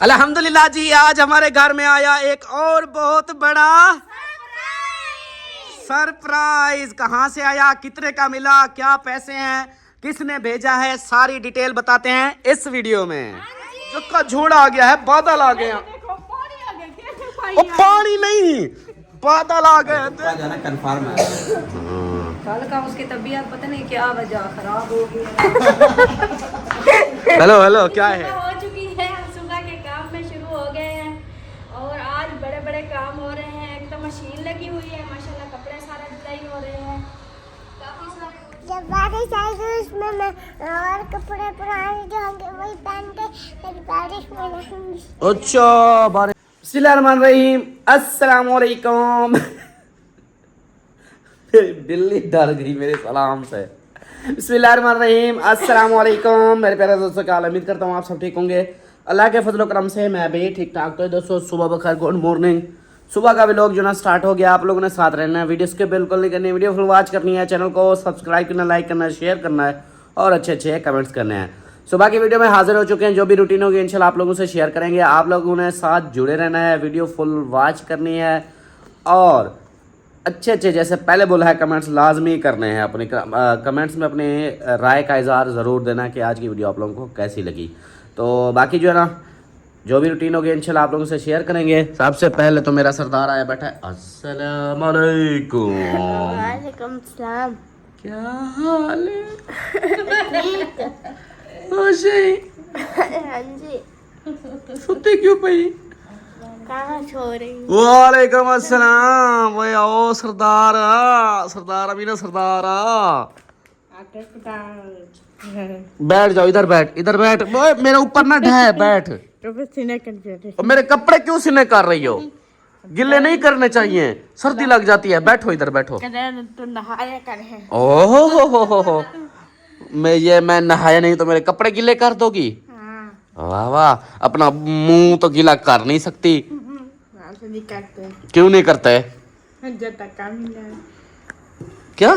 अल्हम्दुलिल्लाह जी, आज हमारे घर में आया एक और बहुत बड़ा सरप्राइज। कहाँ से आया, कितने का मिला, क्या पैसे हैं, किसने भेजा है, सारी डिटेल बताते हैं इस वीडियो में। का झोड़ा आ गया है, बादल आ गया। ओ पानी नहीं, बादल आ गए। कंफर्म है कल का उसकी तबीयत पता नहीं क्या वजह खराब हो गई हेलो हेलो, क्या है? हो चुकी है, हम सुबह के काम में शुरू हो गए हैं और आज बड़े बड़े काम हो रहे हैं। एक तो मशीन लगी हुई है माशाल्लाह, कपड़े सारे धुलाई हो रहे हैं। काफी सारे जब बारिश आएगी उसमें मैं और कपड़े पुराने जो होंगे वही पहन के फिर बारिश में नहाऊंगी। अच्छा बारिश। बिस्मिल्लाहिर्रहमानिर्रहीम, अस्सलाम वालेकुम। बिल्ली डर गई मेरे सलाम से। बिस्मिल्लाहिर्रहमानिर्रहीम, अस्सलाम वालेकुम मेरे प्यारे दोस्तों, क्या उम्मीद करता हूँ आप सब ठीक होंगे। अल्लाह के फजल करम से मैं भी ठीक ठाक। तो दोस्तों सुबह बखैर, गुड मॉर्निंग। सुबह का व्लॉग जो ना स्टार्ट हो गया। आप लोगों ने साथ रहना है, वीडियो के बिल्कुल नहीं करनी, वीडियो फुल वॉच करनी है, चैनल को सब्सक्राइब करना, लाइक करना, शेयर करना है और अच्छे अच्छे कमेंट्स करने हैं। सुबह की वीडियो में हाजिर हो चुके हैं, जो भी रूटीन होगी इंशाल्लाह आप लोगों से शेयर करेंगे। आप लोगों ने साथ जुड़े रहना है, वीडियो फुल वॉच करनी है और अच्छे अच्छे जैसे पहले बोला है कमेंट्स लाजमी करने हैं। अपने कमेंट्स में अपने राय का इज़हार ज़रूर देना कि आज की वीडियो आप लोगों को कैसी लगी। तो बाकी जो है ना, जो भी रूटीन होगी इंशाल्लाह आप लोगों से शेयर करेंगे। सबसे पहले तो मेरा सरदार आया बैठा है। अस्सलाम वालेकुम। वालेकुम सलाम। क्या हाल है? ठीक खुशी हाँ जी। सुते क्यों पई? कहाँ सो रही? वालेकुम अस्सलाम। वो आओ सरदार, सरदार अभी ना सरदार बैठ जाओ, इधर बैठ, इधर बैठ। ओए मेरे ऊपर ना ढह, बैठ। और मेरे कपड़े क्यों सीने कर रही हो? गिले नहीं करने चाहिए, सर्दी लग जाती है। बैठो इधर बैठो। तो नहाया करे। ओहो हो। मैं नहाया नहीं तो मेरे कपड़े गिले कर दोगी? वाह वाह, अपना मुंह तो गीला कर नहीं सकती। नहीं करते। क्यों नहीं करते? क्या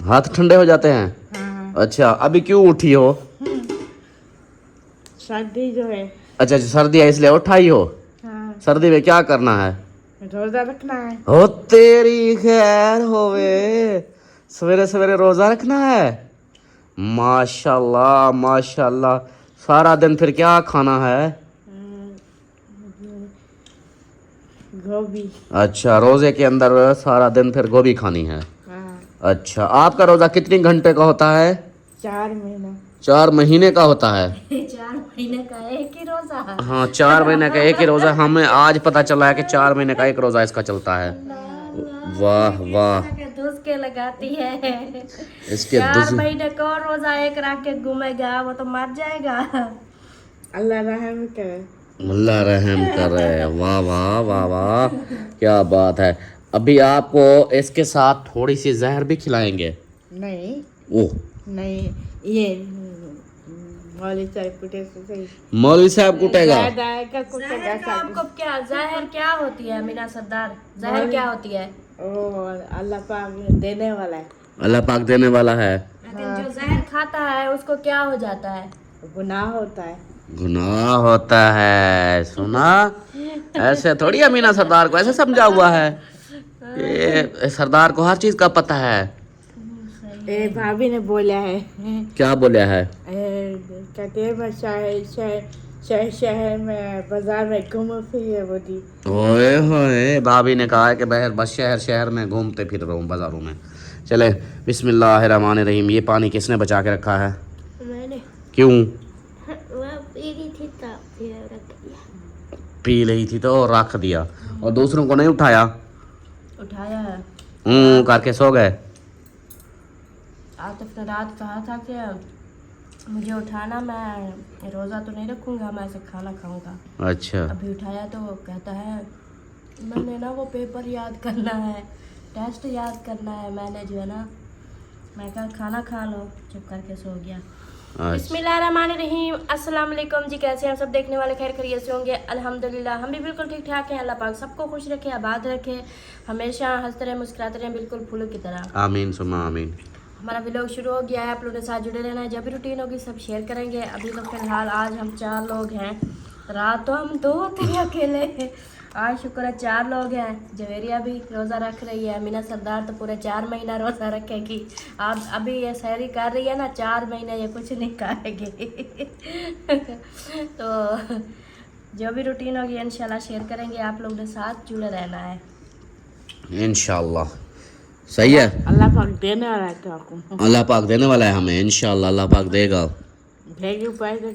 हाथ ठंडे हो जाते हैं? हाँ। अच्छा, अभी क्यों उठी हो? सर्दी जो है। अच्छा, सर्दी है इसलिए उठाई हो। हाँ। सर्दी में क्या करना है? रोजा रखना है। हो तेरी खैर होवे, सवेरे सवेरे रोजा रखना है। माशाल्लाह माशाल्लाह। सारा दिन फिर क्या खाना है? गोभी। अच्छा, रोजे के अंदर सारा दिन फिर गोभी खानी है। हाँ। अच्छा, आपका रोजा कितने घंटे का होता है? 4 महीना। 4 महीने का होता है? 4 महीने का एक ही रोजा। हाँ, 4 महीने का एक ही रोजा। हमें आज पता चला है कि 4 महीने का एक रोजा इसका चलता है। वाह वाह, दूस के लगाती है। इसके 4 महीने का और रोजा एक रख के घूमेगा, वो तो मर जाएगा। अल्लाह रहम करे। अल्लाह रहम करे। वाह वाह वाह वाह, क्या बात है। अभी आपको इसके साथ थोड़ी सी जहर भी खिलाएंगे। नहीं ओह नहीं, ये मौलवी साहब कुटे से सही। मौलवी साहब कुटेगा? कुटेगा सब। आपको क्या जहर क्या होती है मीना सरदार? जहर क्या होती है? ओ अल्लाह पाक देने वाला है। अल्लाह पाक देने वाला है। लेकिन जो जहर खाता है उसको क्या हो जाता है? गुनाह होता है। गुनाह होता है। सुना, ऐसे थोड़ी अमीना सरदार को ऐसे समझा हुआ है। ये सरदार को हर चीज का पता है। ए भाभी ने बोला है। क्या बोला है? कहते हैं मैं शहर में बाजार में घूमो फिर बोली। ओए होए, भाभी ने कहा है कि बस शहर शहर में घूमते फिर रहा हूँ बाजारों में। चले बिस्मिल्लाहिर्रहमानिर्रहीम। ये पानी किसने बचा के रखा है? मैंने क्यों? वह पी रही थी तब फिर रख दिया। पी रही थी तो रख दिया। और दूसरों को नहीं उठाया? उठाया है। करके सो गए। आज तक रात कहा था कि मुझे उठाना, मैं रोज़ा तो नहीं रखूँगा, मैं ऐसे खाना खाऊँगा। अच्छा, अभी उठाया तो कहता है मैंने ना वो पेपर याद करना है, टेस्ट याद करना है। मैंने जो है ना, मैं कहा खाना खा लो, चुप करके सो गया। बिस्मिल्लाहिर्रहमानिर्रहीम, अस्सलाम वालेकुम जी। कैसे हैं सब देखने वाले? खैर खैरियत से होंगे अल्हम्दुलिल्लाह। हम भी बिल्कुल ठीक ठाक हैं। अल्लाह पाक सबको खुश रखे, आबाद रखे, हमेशा हंसते रहे, मुस्कुराते रहे, बिल्कुल फूलों की तरह। आमीन सुमा आमीन। हमारा व्लॉग शुरू हो गया है, आप लोगों के साथ जुड़े रहना है। जब भी रूटीन होगी सब शेयर करेंगे। अभी तो फिलहाल आज हम 4 लोग हैं, रात तो हम 2 थे अकेले, आज शुक्र है 4 लोग हैं। जवेरिया भी रोज़ा रख रही है, मीना सरदार तो पूरे 4 महीना रोज़ा रखेगी। आप अभी ये सहरी कर रही है ना, 4 महीने ये कुछ नहीं खाएगी। तो जो भी रूटीन होगी इंशाल्लाह शेयर करेंगे, आप लोगों के साथ जुड़े रहना है इंशाल्लाह। सही है, अल्लाह पाक देने वाला है तो आपको, अल्लाह पाक देने वाला है हमें, इंशाल्लाह अल्लाह पाक देगा। भेजो पैसे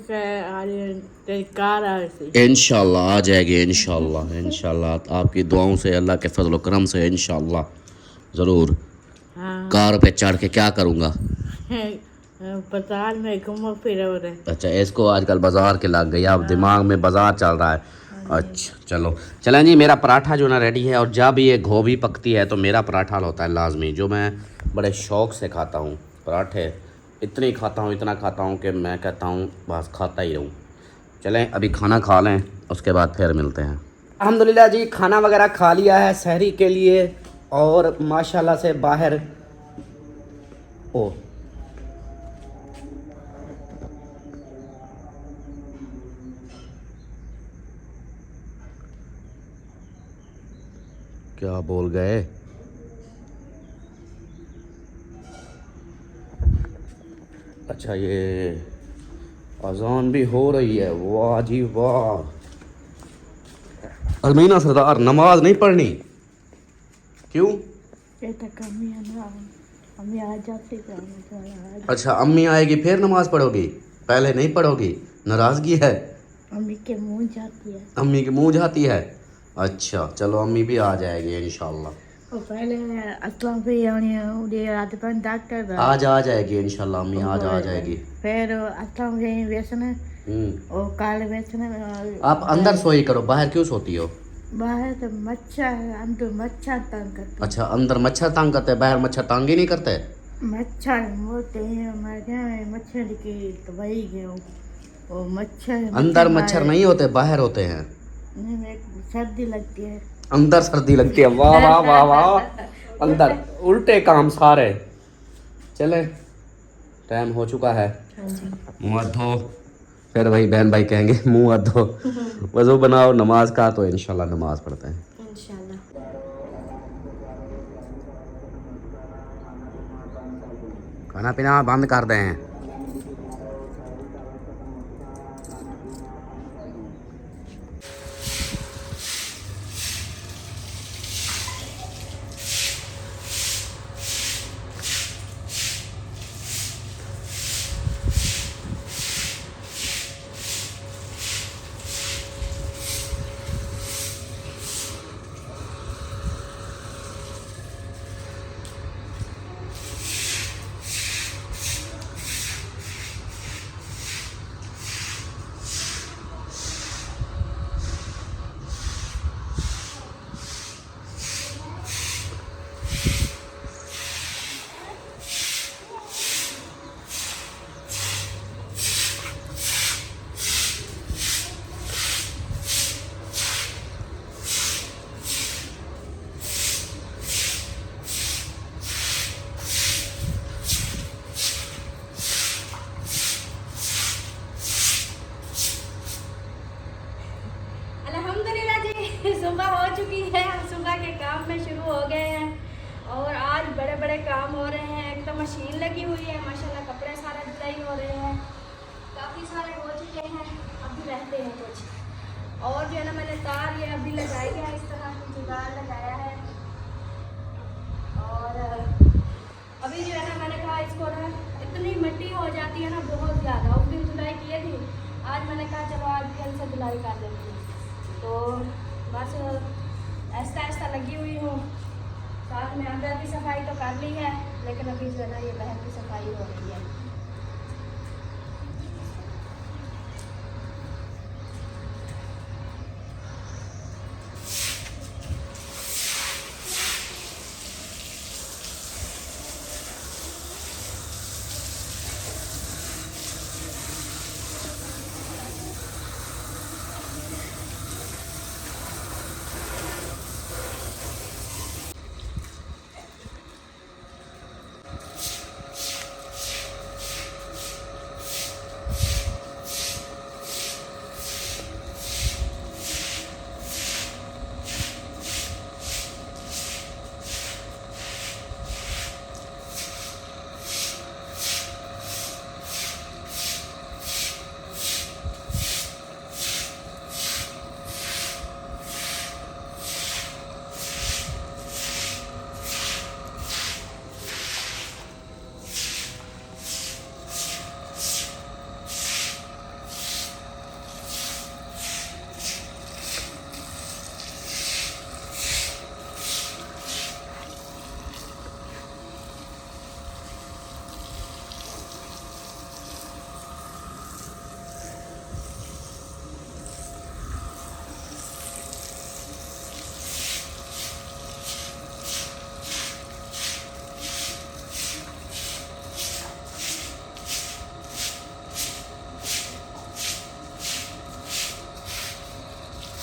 तेरी कार इंशाल्लाह आ जाएगी, इंशाल्लाह इंशाल्लाह आपकी दुआओं से, अल्लाह के फजल करम से इंशाल्लाह ज़रूर। हाँ कार पे चढ़ के क्या करूँगा, बाजार में घूमो फिरो रहे। अच्छा इसको आजकल बाजार के लग गई, अब दिमाग में बाजार चल रहा है। अच्छा चलो चलें जी, मेरा पराठा जो ना रेडी है, और जब ये गोभी पकती है तो मेरा पराठा होता है लाजमी, जो मैं बड़े शौक़ से खाता हूँ। पराठे इतने खाता हूँ, इतना खाता हूँ कि मैं कहता हूँ बस खाता ही रहूँ। चलें अभी खाना खा लें, उसके बाद फिर मिलते हैं। अल्हम्दुलिल्लाह जी, खाना वगैरह खा लिया है सहरी के लिए, और माशाल्लाह से बाहर ओ क्या बोल गए। अच्छा ये अजान भी हो रही है, वाह जी वाह। अमीना सरदार नमाज नहीं पढ़नी क्यों? अम्मी आ जाती। अच्छा अम्मी आएगी फिर नमाज पढ़ोगी, पहले नहीं पढ़ोगी, नाराज़गी है? अम्मी के मुंह जाती है। अम्मी के मुंह जाती है, अच्छा चलो अम्मी भी आ जाएगी इंशाल्लाह। पहले असलम भी डॉक्टर आज आ जाएगी इंशाल्लाह, अम्मी आज आ जाएगी। फिर असलम गई बेचने और काले बेचने। आप अंदर सोई करो, बाहर क्यों सोती हो? बाहर तो मच्छर, अंदर मच्छर तंग करते। अच्छा अंदर मच्छर तंग करते, बाहर मच्छर तंग ही नहीं करते? मच्छर मोटे हैं हमारे, मच्छर की तो वही गए वो मच्छर। अंदर मच्छर नहीं होते, बाहर होते हैं। सर्दी लगती है, अंदर सर्दी लगती है, वाह वाह वाह वाह। अंदर उल्टे काम सारे। चले टाइम हो चुका है, मुँह हाथ धो, फिर वही बहन भाई कहेंगे मुँह हाथ धो, वज़ू बनाओ नमाज का, तो इंशाल्लाह नमाज पढ़ते हैं इंशाल्लाह। खाना पीना बंद कर दें। सुबह हो चुकी है, सुबह के काम में शुरू हो गए हैं, और आज बड़े बड़े काम हो रहे हैं। एक तो मशीन लगी हुई है माशाल्लाह, कपड़े सारे धुलाई हो रहे हैं, काफ़ी सारे हो चुके हैं, अभी रहते हैं कुछ। और जो है ना मैंने तार ये अभी लगाई है, इस तरह की जुगाड़ लगाया है, और अभी जो है ना मैंने कहा इसको ना इतनी मिट्टी हो जाती है ना बहुत ज़्यादा, उस दिन धुलाई किए थी, आज मैंने कहा चलो आज फिर से धुलाई कर देती हूँ। तो बस ऐसा ऐसा लगी हुई हूँ, साथ में अंदर की सफाई तो कर ली है, लेकिन अभी जो है ना ये बाहर की सफाई हो रही है।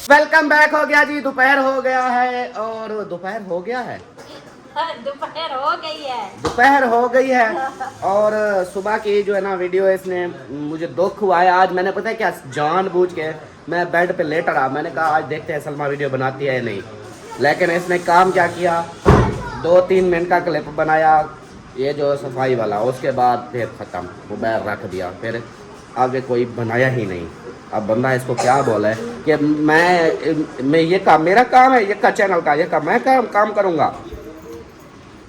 वेलकम बैक हो गया जी। दोपहर हो गया है और दोपहर हो गया है, दोपहर हो गई है, दोपहर हो गई है और सुबह की जो है ना वीडियो इसने मुझे दुख हुआ है। आज मैंने पता है क्या, जानबूझ के मैं बेड पे लेट रहा, मैंने कहा आज देखते हैं सलमा वीडियो बनाती है या नहीं। लेकिन इसने काम क्या किया, 2-3 मिनट का क्लिप बनाया ये जो सफाई वाला, उसके बाद फिर ख़त्म, मोबाइल रख दिया, फिर आगे कोई बनाया ही नहीं। अब बंदा इसको क्या बोला है कि मैं ये काम, मेरा काम है ये का चैनल का, ये का मैं काम करूँगा।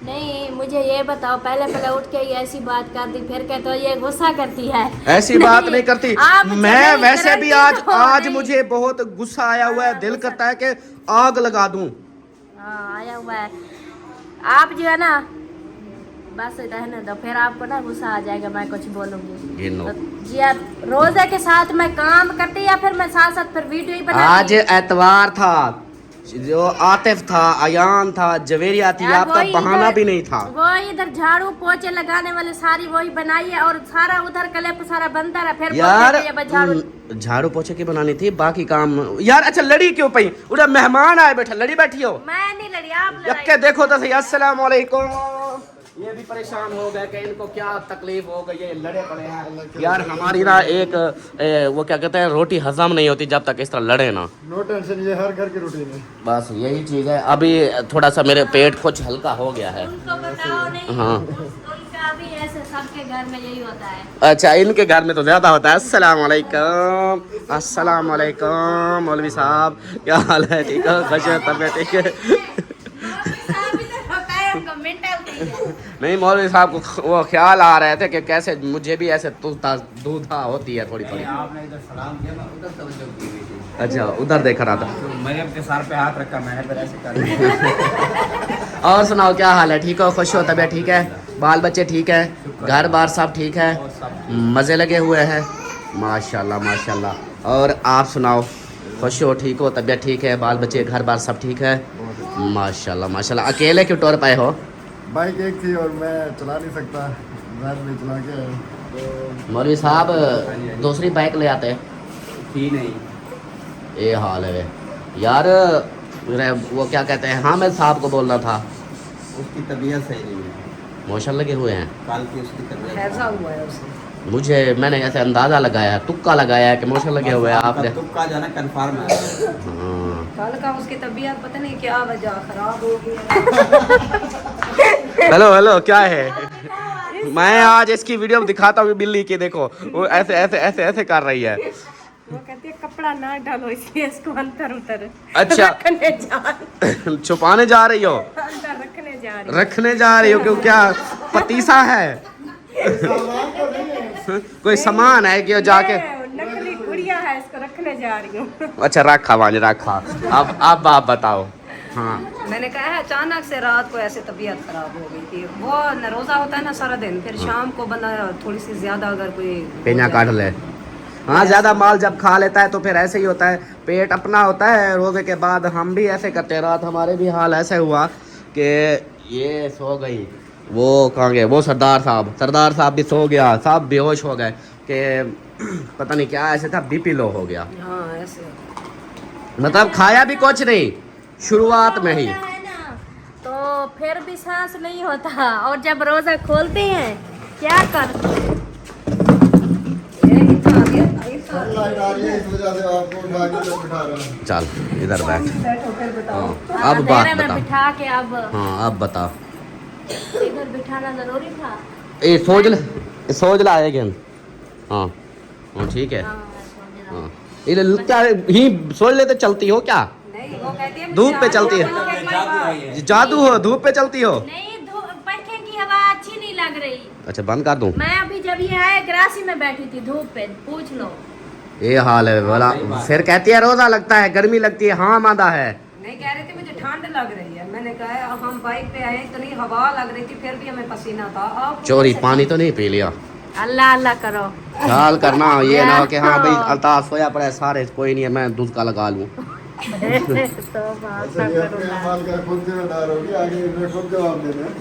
नहीं मुझे ये बताओ, पहले उठ के ये ऐसी बात करती, फिर कहते हो ये गुस्सा करती है। ऐसी बात नहीं करती मैं, वैसे भी आज मुझे बहुत गुस्सा आया हुआ है, दिल करता है कि आग लगा दूं। हाँ आया हुआ है। आप जो है ना बस रहने दो, फिर आपको ना गुस्सा आ जाएगा, मैं कुछ बोलूंगी तो जी। यार रोजे के साथ मैं काम करती या फिर मैं साथ साथ फिर वीडियो ही बनाती। आज एतवार था, जो आतिफ था, अयान था, जवेरिया थी, आपका बहाना भी नहीं था। वो इधर झाड़ू पोछे लगाने वाले सारी वही बनाई है और सारा उधर क्लिप सारा बनता रहा, फिर यार झाड़ू पोछे की बनानी थी, बाकी काम यार। अच्छा लड़ी क्यों पई, उधर मेहमान आए बैठे, लड़ी बैठी हो। मैं नहीं लड़ी, आप यक्के देखो तो सही। अस्सलाम वालेकुम। ये भी परेशान हो गए कि इनको क्या तकलीफ हो गई है, लड़े पड़े हैं यार। हमारी ना एक वो क्या कहते हैं, रोटी हजम नहीं होती जब तक इस तरह लड़े ना। नो टेंशन, ये हर घर की रूटीन है। बस यही चीज़ है। अभी थोड़ा सा मेरे पेट कुछ हल्का हो गया है। उनको बताओ नहीं, हाँ उनका भी ऐसे सबके घर में यही होता है। अच्छा इनके घर में तो ज़्यादा होता है। अस्सलाम वालेकुम, अस्सलाम वालेकुम। मौलवी साहब क्या हाल है, ठीक है, खुश है, तबीयत ठीक है? नहीं मौलवी साहब को वो ख्याल आ रहे थे कि कैसे मुझे भी ऐसे दूधा होती है थोड़ी थोड़ी। आपने इधर सलाम किया, मैं उधर तवज्जो की हुई थी। अच्छा उधर देख रहा था, तो मरियम के सर पे हाथ रखा, मैंने फिर ऐसे कर और सुनाओ क्या हाल है, ठीक हो, खुश हो, तबीयत ठीक है, बाल बच्चे ठीक है, घर बार सब ठीक है, मज़े लगे हुए हैं? माशाल्लाह माशाल्लाह। और आप सुनाओ, खुश हो, ठीक हो, तबीयत ठीक है, बाल बच्चे घर बार सब ठीक है? माशाल्लाह माशाल्लाह। अकेले क्यों टूर पाए हो? बाइक एक थी और मैं चला नहीं सकता, रात में चला के तो मौलवी साहब दूसरी बाइक ले आते थी नहीं। ये हाल है यार। वो क्या कहते हैं, हामिद साहब को बोलना था, उसकी तबीयत सही नहीं है, मोशन लगे हुए हैं। कल की उसकी तबीयत हुआ है उसे। मुझे मैंने ऐसे अंदाज़ा लगाया, तुक्का लगाया है कि मोशन लगे हुए हैं आपने। तुक्का जाना कंफर्म है। हाँ कल का उसकी तबीयत पता नहीं क्या वजह खराब हो गई। हेलो हेलो क्या है, मैं आज इसकी वीडियो दिखाता हूँ बिल्ली की, देखो वो ऐसे ऐसे ऐसे ऐसे कर रही है। वो कहती है कपड़ा ना डालो इसलिए इसको अंदर उतर अच्छा रखने जा छुपाने जा रही हो, अंदर रखने जा रही हो क्यों, क्या पतीसा है? कोई सामान है कि जाके नकली गुड़िया है, इसको रखने जा रही हूँ। अच्छा रखा वाले रखा। अब आप बताओ। हाँ मैंने कहा है अचानक से रात को ऐसे तबीयत खराब हो गई थी। वो न रोज़ा होता है ना सारा दिन, फिर शाम को बंदा थोड़ी सी ज़्यादा अगर कोई पेना काट ले, हाँ ज़्यादा माल जब खा लेता है तो फिर ऐसे ही होता है, पेट अपना होता है। रोज़े के बाद हम भी ऐसे करते हैं, रात हमारे भी हाल ऐसे हुआ कि ये सो गई, वो कहाँ गए, वो सरदार साहब भी सो गया, सब बेहोश हो गए कि पता नहीं क्या ऐसे था, बीपी लो हो गया। हाँ ऐसे मतलब खाया भी कुछ नहीं शुरुआत में ही, तो फिर भी सांस नहीं होता, और जब रोजा खोलते हैं क्या कर लाइट आ रही है, इस वजह से आपको उठा के तो बिठा रहा हूं। चल इधर बैठ। फिर बताओ। हाँ, अब बात में बता। बिठा के अब हाँ अब बता। इधर बिठाना जरूरी था। ए सोच ला है गेंद। हाँ हाँ ठीक है। हाँ ये क्या ही सोच लेते, चलती हो क्या? नहीं वो कहती है धूप पे चलती है, जादू हो, धूप पे चलती हो। नहीं पंखे की हवा अच्छी नहीं लग रही। अच्छा बंद कर दूं? मैं अभी जब ये आए ग्रासी में बैठी थी धूप पे, पूछ लो। ये हाल है बोला, फिर कहती है रोजा लगता है, गर्मी लगती है। हाँ मादा है, नहीं कह रही थी मुझे ठंड लग रही है। मैंने कहा हम बाइक पे आए, इतनी हवा लग रही थी, फिर भी हमें पसीना था। आप चोरी पानी तो नहीं पी लिया? अल्लाह अल्लाह करो, ख्याल करना, ये ना हो कि हाँ भाई अल्ताफ सोया पड़ा है सारे, कोई नहीं है मैं दूध का लगा लूँ। तो बात अच्छा, ये अपने अमाल का खुद जिम्मेदार होगी, आगे इन्हें खुद जवाब देना है।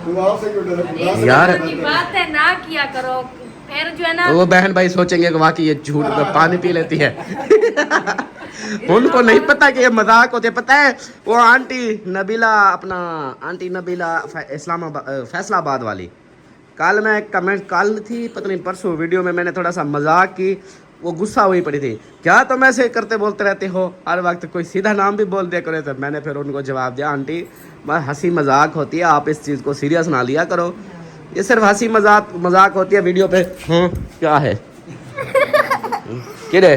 तो आपसे क्यों डर? यार की बात है ना किया करो, फिर जो है ना तो वो बहन भाई सोचेंगे कि वाकई ये झूठ में पानी पी लेती है। उनको नहीं पता कि ये मजाक होते। पता है वो आंटी नबीला इस्लामाबाद फैसलाबाद वाली, कल मैं कमेंट कल थी पता नहीं परसों वीडियो में मैंने थोड़ा सा मजाक की, वो गुस्सा हुई पड़ी थी, क्या तुम ऐसे करते बोलते रहते हो हर वक्त, कोई सीधा नाम भी बोल दिया करो। तो मैंने फिर उनको जवाब दिया, आंटी बस हंसी मजाक होती है, आप इस चीज़ को सीरियस ना लिया करो, ये सिर्फ हंसी मजाक होती है वीडियो पे। हाँ क्या है किरे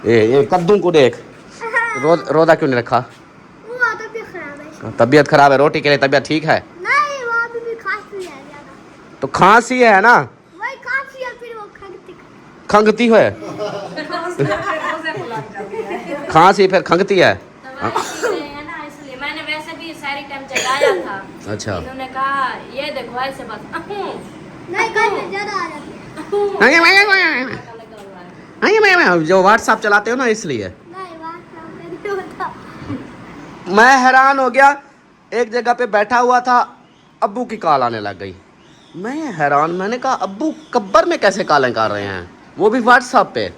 ये कद्दू को देख, रोदा क्यों नहीं रखा? तबीयत खराब है, रोटी के लिए तबीयत ठीक है? नहीं, वो अभी भी खांसी है ज्यादा। तो खांसी है ना, वही खांसी है, फिर वो खंगती है, खांसी फिर खंगती है। है ना, इसलिए मैंने वैसे भी सारी टाइम जगाया था। अच्छा इन्होंने कहा ये देखो ऐसे बस नहीं, खांसी ज्यादा आ जाती है। जो व्हाट्सएप चलाते हो ना इसलिए। नहीं, WhatsApp में नहीं होता। मैं हैरान हो गया, एक जगह पे बैठा हुआ था, अब्बू की कॉल आने लग गई। मैं हैरान, मैंने कहा अब्बू कब्बर में कैसे कॉलें कर रहे हैं, वो भी व्हाट्सएप पे,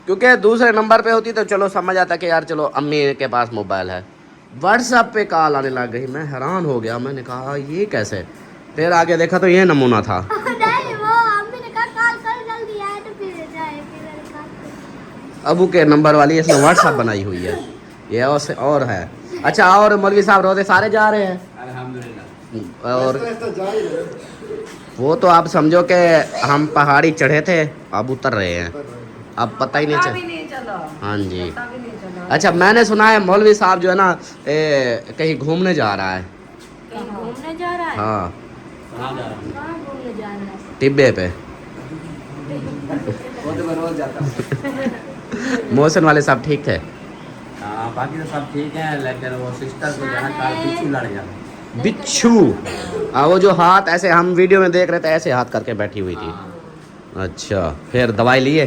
क्योंकि दूसरे नंबर पे होती तो चलो समझ आता कि यार चलो अम्मी के पास मोबाइल है, व्हाट्सएप पे कॉल आने लग गई। मैं हैरान हो गया, मैंने कहा ये कैसे, फिर आगे देखा तो ये नमूना था। नहीं, वो अम्मी ने कहा कॉल कर जल्दी आए तो फिर जाए, फिर मैंने कहा अबू के नंबर वाली इसने व्हाट्सएप बनाई हुई है, ये और है। अच्छा, और मौलवी साहब रोजे सारे जा रहे हैं? अल्हम्दुलिल्लाह। और ऐसा जा ही रहे। वो तो आप समझो कि हम पहाड़ी चढ़े थे, अब उतर रहे हैं, अब पता ही नहीं पता चल। भी नहीं चला, हाँ जी। पता भी नहीं चला। अच्छा, मैंने सुना है मौलवी साहब जो है ना कहीं घूमने जा रहा है। कहीं घूमने जा रहा है? हाँ, कहाँ घूमने जा रहा है? टिब्बे पे। वो तो मैं रोज जाता हूँ। मोहसिन वाले साहब ठीक थे? हाँ, बाकी तो सब ठीक है, लेकिन वो सिस्टर को जाना काल पीछू लड़ गया। बिच्छू, वो जो हाथ ऐसे हम वीडियो में देख रहे थे ऐसे हाथ करके बैठी हुई थी। अच्छा, फिर दवाई लिए?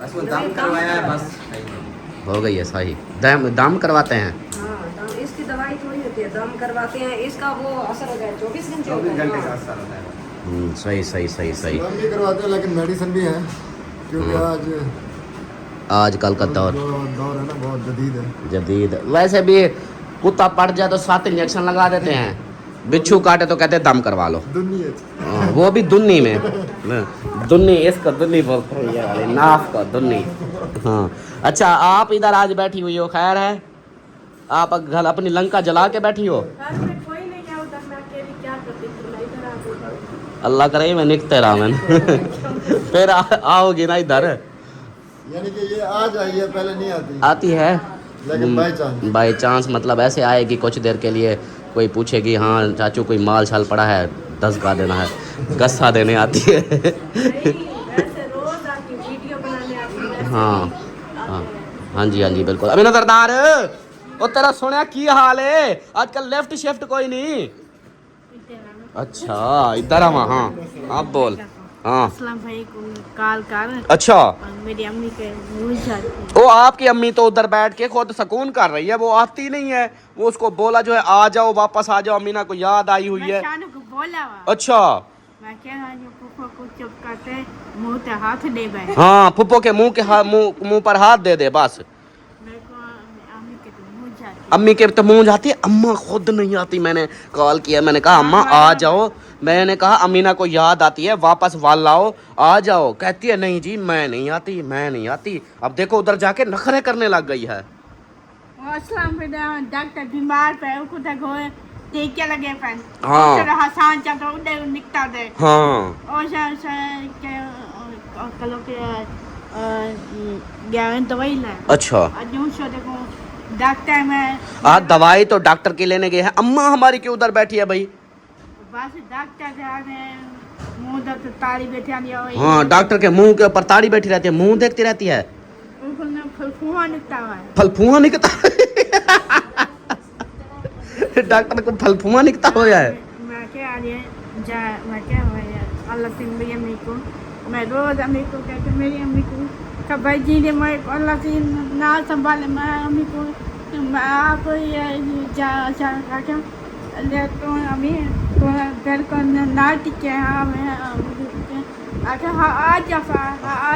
बस वो दम करवाया है बस। हो गई है सही, दम करवाते हैं। हाँ, दम इसकी दवाई थोड़ी होती है, दम करवाते हैं, इसका वो असर हो जाए 24 घंटे 24 होता है। घंटे का हाँ। असर होता है। सही सही सही सही। दम भी करवाते हैं लेकिन मेडिसिन भी है, क्योंकि आजकल का दौर जो दौर है ना बहुत जदीद है। जदीद। वैसे भी कुत्ता पड़ जाए तो 7 इंजेक्शन लगा देते हैं, बिच्छू काटे तो कहते हैं दम करवा लो। दुनिया वो भी दुन्नी में, दुन्नी, इसको दुन्नी बोलते हैं ये वाले, नाफ को दुन्नी। हाँ। अच्छा, आप इधर आज बैठी हुई हो, खैर है? आप घर अपनी लंका जला के बैठी हो? कोई नहीं है उधर, मैं अकेली क्या करती थी, मैं इधर आ गई। अल्लाह करे मैं निकते रहा मैंने। फिर आओगी ना इधर? यानी कि ये आ जाइए, पहले नहीं आती आती है लेकिन बाई चांस, मतलब ऐसे आएगी कुछ देर के लिए, कोई पूछेगी हाँ चाचू कोई माल छाल पड़ा है 10 का देना है, गस्सा देने आती है। वैसे रोज आती वीडियो बनाने आती है। हाँ हाँ हाँ जी, हाँ जी बिल्कुल। अभी नजरदार ओ तेरा सुनिया की हाल है आजकल, लेफ्ट शिफ्ट कोई नहीं? अच्छा, इधर आ, हाँ आप बोल। हाँ अस्सलाम भाई को कॉल कर, अच्छा, और मेरी अम्मी के भूल जाती। ओ आपकी अम्मी तो उधर बैठ के खुद सुकून कर रही है, वो आती नहीं है, वो उसको बोला जो है आ जाओ, वापस आ जाओ, अमीना को याद आई हुई है। शानू को बोला हुआ, अच्छा, मैं क्या जो फूफा को चुप करते मुंह पे हाथ दे बैठ। हाँ फुप्पो के मुंह पर हाथ दे दे बस। मेरे को अम्मी के तो भूल जाती। अम्मी के तो मुंह जाती है, अम्मा खुद नहीं आती। मैंने कॉल किया, मैंने कहा अम्मा आ जाओ, मैंने कहा अमीना को याद आती है, वापस वाल लाओ, आ जाओ। कहती है नहीं जी मैं नहीं आती, मैं नहीं आती। अब देखो उधर जाके नखरे करने लग गई है। अस्सलाम पे डॉक्टर बीमार पे उनको देखो टीके लगे फैन। हाँ। तेरा हसान चाहता उधर निकता दे। हाँ और के कलो के गैवन दवाई ला। अच्छा, अजून से देखो डॉक्टर में आज दवाई तो डॉक्टर की लेने गए हैं, अम्मा हमारी क्यों उधर बैठी है भाई? बस डॉक्टर जाने मुंह दर्द तारी बैठे आनी हो। हाँ, डॉक्टर के मुंह के ऊपर ताड़ी बैठी रहती है, मुंह देखती रहती है, उनको ना फलफुआ निकता हुआ है। फलफुआ निकता डॉक्टर को फलफुआ निकता हो है। मैं क्या आज जा मैं क्या भैया अल्लाह से मेरी अम्मी को, मैं रोज अम्मी को कहती मेरी अम्मी को कब भाई जी ने मैं अल्लाह से ना संभाले, मैं अम्मी को मैं आप ये जा क्या ले तो अम्मी तो घर को ना टिके। हाँ मैं अच्छा हाँ आज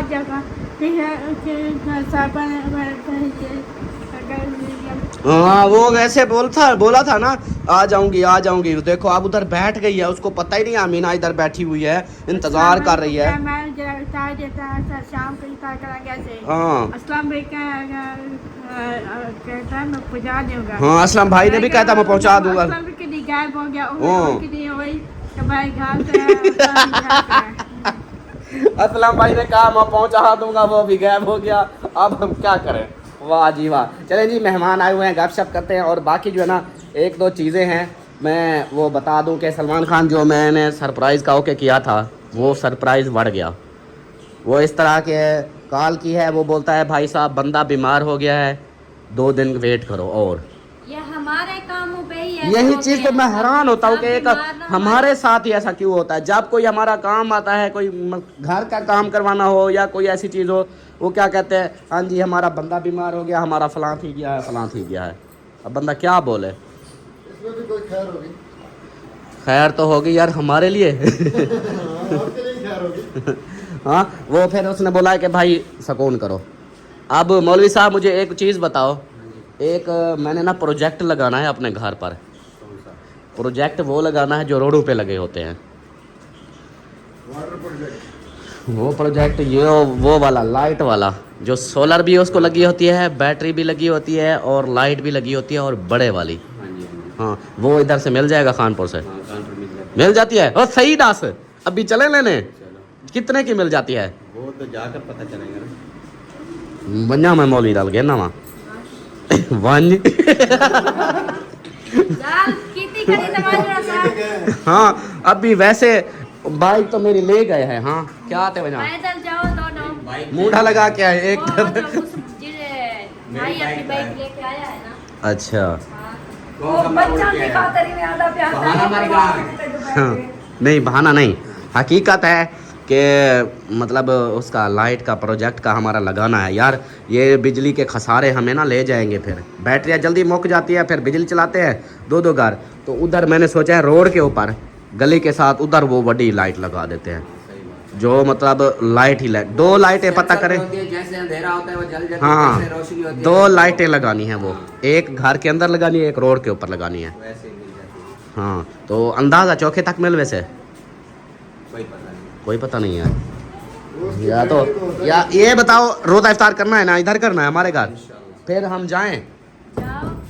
जाएगा ठीक है साबन हाँ वो वैसे बोला था ना आ जाऊंगी देखो अब उधर बैठ गई है, उसको पता ही नहीं आमीना इधर बैठी हुई है, इंतजार कर रही है। मैं जरा इफ्तार देता है शाम को इफ्तार करेंगे ऐसे। हाँ अस्सलाम कहता है मैं पहुंचा दूंगा। हाँ असलम भाई ने भी कहता मैं पहुंचा दूंगा। अस्सलाम के लिए गायब हो गया हाँ। के लिए वही कि भाई घर से असलम भाई ने कहा मैं पहुंचा दूंगा, वो भी गायब हो गया। अब हम क्या करें, वाह जी वाह। चलें जी मेहमान आए हुए हैं, गपशप करते हैं। और बाकी जो है ना एक दो चीज़ें हैं मैं वो बता दूं कि सलमान खान जो मैंने सरप्राइज़ का ओके किया था वो सरप्राइज़ बढ़ गया। वो इस तरह के कॉल की है, वो बोलता है भाई साहब बंदा बीमार हो गया है 2 दिन वेट करो। और ये हमारे कामों पे ही ऐसा यही हो चीज़ गया तो मैं है। हैरान होता हूँ सब कि एक बीमार ना हमारे साथ ही ऐसा क्यों होता है। जब कोई हमारा काम आता है, कोई घर का काम करवाना हो या कोई ऐसी चीज़ हो, वो क्या कहते हैं, हाँ जी हमारा बंदा बीमार हो गया, हमारा फलां थी गया है, फलां थी गया है। अब बंदा क्या बोले, इसमें भी कोई खैर होगी। खैर तो होगी यार हमारे लिए। आपके लिए खैर होगी। हाँ वो फिर उसने बोला कि भाई सुकून करो। अब मौलवी साहब मुझे एक चीज़ बताओ, एक मैंने ना प्रोजेक्ट लगाना है अपने घर पर। प्रोजेक्ट वो लगाना है जो रोडों पे लगे होते हैं, वाटर प्रोजेक्ट। वो प्रोजेक्ट ये वो वाला लाइट वाला जो सोलर भी उसको लगी होती है, बैटरी भी लगी होती है और लाइट भी लगी होती है, और बड़े वाली। हाँ वो इधर से मिल जाएगा कानपुर से मिल जाती है। और सही दास अभी चले लेने, कितने की मिल जाती है वो तो जाकर पता चलेगा ना। बन्या में मौलवी डाल गया ना वहाँ वन दाल कितनी कड़ी नमाज पढ़ा। हाँ अभी वैसे बाइक तो मेरी ले गए हैं। हाँ क्या आते वजह पैदल जाओ दोनों। मूढ़ा लगा के आए एक वो जो उस भाई अपनी बाइक लेके आया है ना। अच्छा वो बच्चा की खातिर ही में आधा प्यार हाँ नहीं बहाना नहीं, हकीकत है कि मतलब उसका लाइट का प्रोजेक्ट का हमारा लगाना है यार। ये बिजली के खसारे हमें ना ले जाएंगे, फिर बैटरियाँ जल्दी मुक जाती है, फिर बिजली चलाते हैं 2-2 घर। तो उधर मैंने सोचा है रोड के ऊपर गली के साथ उधर वो बड़ी लाइट लगा देते हैं, जो मतलब लाइट ही लाइट 2 लाइटें पता करें। जैसे अंधेरा होता है वो जल जाती है, हाँ जैसे रोशनी होती है 2 लाइटें लगानी है, वो एक घर के अंदर लगानी है, एक रोड के ऊपर लगानी है। वैसे ही मिल जाती है। हाँ तो अंदाज़ा चौके तक मिल वैसे कोई पता नहीं। कोई पता नहीं है। या तो या ये बताओ रोज़ा इफ्तार करना है ना, इधर करना है हमारे घर, फिर हम जाएं।